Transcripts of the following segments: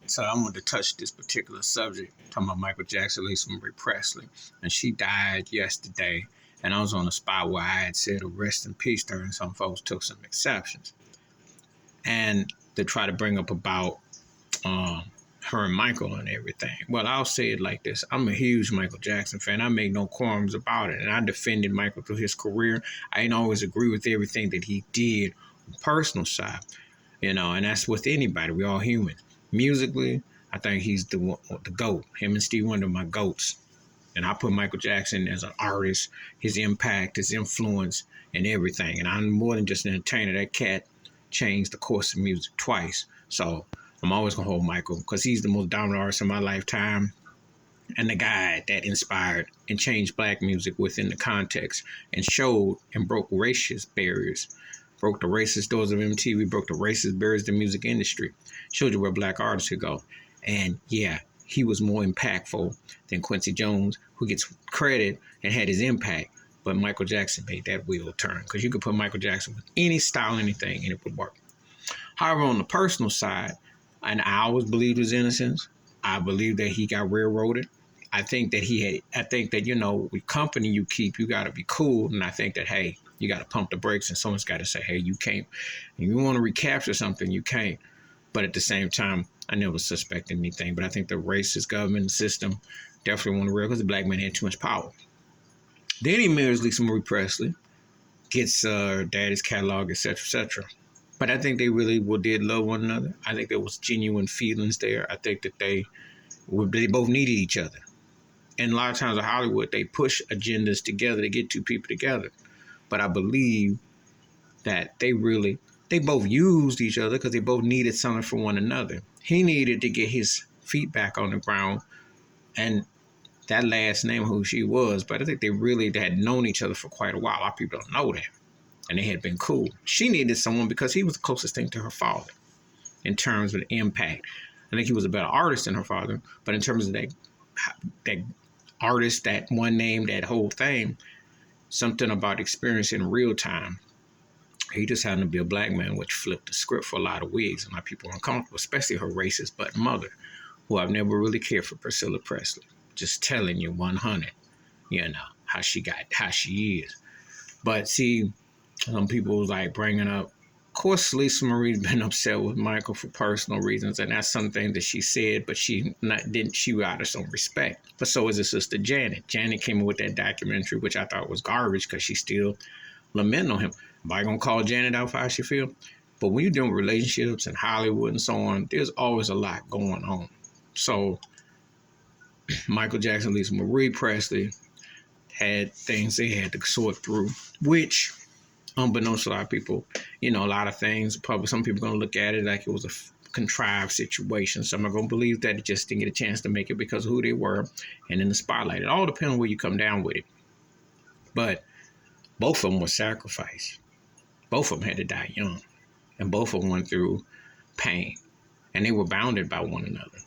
So I wanted to touch this particular subject, talking about Michael Jackson, Lisa Marie Presley, and she died yesterday. And I was on a spot where I had said a rest in peace to her, and some folks took some exceptions. And to try to bring up about um, her and Michael and everything. Well, I'll say it like this. I'm a huge Michael Jackson fan. I make no qualms about it. And I defended Michael through his career. I didn't always agree with everything that he did on the personal side, and that's with anybody. We're all human. Musically, I think he's the GOAT. Him and Steve Wonder are my GOATs. And I put Michael Jackson as an artist, his impact, his influence, and everything. And I'm more than just an entertainer. That cat changed the course of music twice. So I'm always going to hold Michael because he's the most dominant artist in my lifetime and the guy that inspired and changed black music within the context and showed and broke racist barriers, broke the racist doors of MTV, broke the racist barriers of the music industry, showed you where black artists could go. And yeah, he was more impactful than Quincy Jones, who gets credit and had his impact. But Michael Jackson made that wheel turn because you could put Michael Jackson with any style, anything, and it would work. However, on the personal side, and I always believed his innocence. I believe that he got railroaded. I think that with company you keep, you got to be cool. And I think that, hey, you got to pump the brakes and someone's got to say, hey, you can't. If you want to recapture something, you can't. But at the same time, I never suspected anything. But I think the racist government system definitely want to real because the black man had too much power. Then he marries Lisa Marie Presley, gets daddy's catalog, etc., etc. But I think they really did love one another. I think there was genuine feelings there. I think that they both needed each other. And a lot of times in Hollywood, they push agendas together to get two people together. But I believe that they both used each other because they both needed something from one another. He needed to get his feet back on the ground and that last name, who she was. But I think they had known each other for quite a while. A lot of people don't know that. And they had been cool. She needed someone because he was the closest thing to her father in terms of the impact. I think he was a better artist than her father, but in terms of that artist, that one name, that whole thing, something about experience in real time. He just happened to be a black man, which flipped the script for a lot of wigs, and a lot of people were uncomfortable, especially her racist butt mother, who I've never really cared for, Priscilla Presley. Just telling you 100, how she is. But see, some people was like bringing up, of course, Lisa Marie's been upset with Michael for personal reasons, and that's something that she said, but she out of some respect. But so is her sister Janet. Janet came in with that documentary, which I thought was garbage because she still lamenting on him. Am I gonna call Janet out for how she feel? But when you're doing relationships in Hollywood and so on, there's always a lot going on. So Michael Jackson, Lisa Marie Presley had things they had to sort through, which, unbeknownst to a lot of people, a lot of things, probably some people are going to look at it like it was a contrived situation. Some are going to believe that it just didn't get a chance to make it because of who they were and in the spotlight. It all depends on where you come down with it. But both of them were sacrificed. Both of them had to die young. And both of them went through pain. And they were bounded by one another.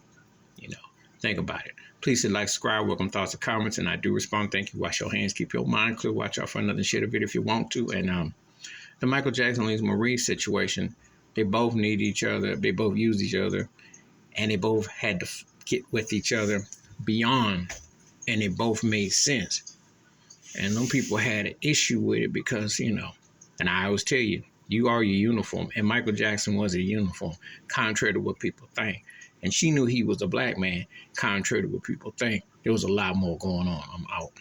Think about it. Please hit like, subscribe, welcome thoughts and comments, and I do respond. Thank you. Wash your hands, keep your mind clear. Watch out for another shit of it if you want to. And the Michael Jackson, Lisa Marie situation, they both need each other. They both use each other, and they both had to get with each other beyond, and they both made sense. And them people had an issue with it because, and I always tell you, you are your uniform, and Michael Jackson was a uniform, contrary to what people think. And she knew he was a black man, contrary to what people think. There was a lot more going on. I'm out.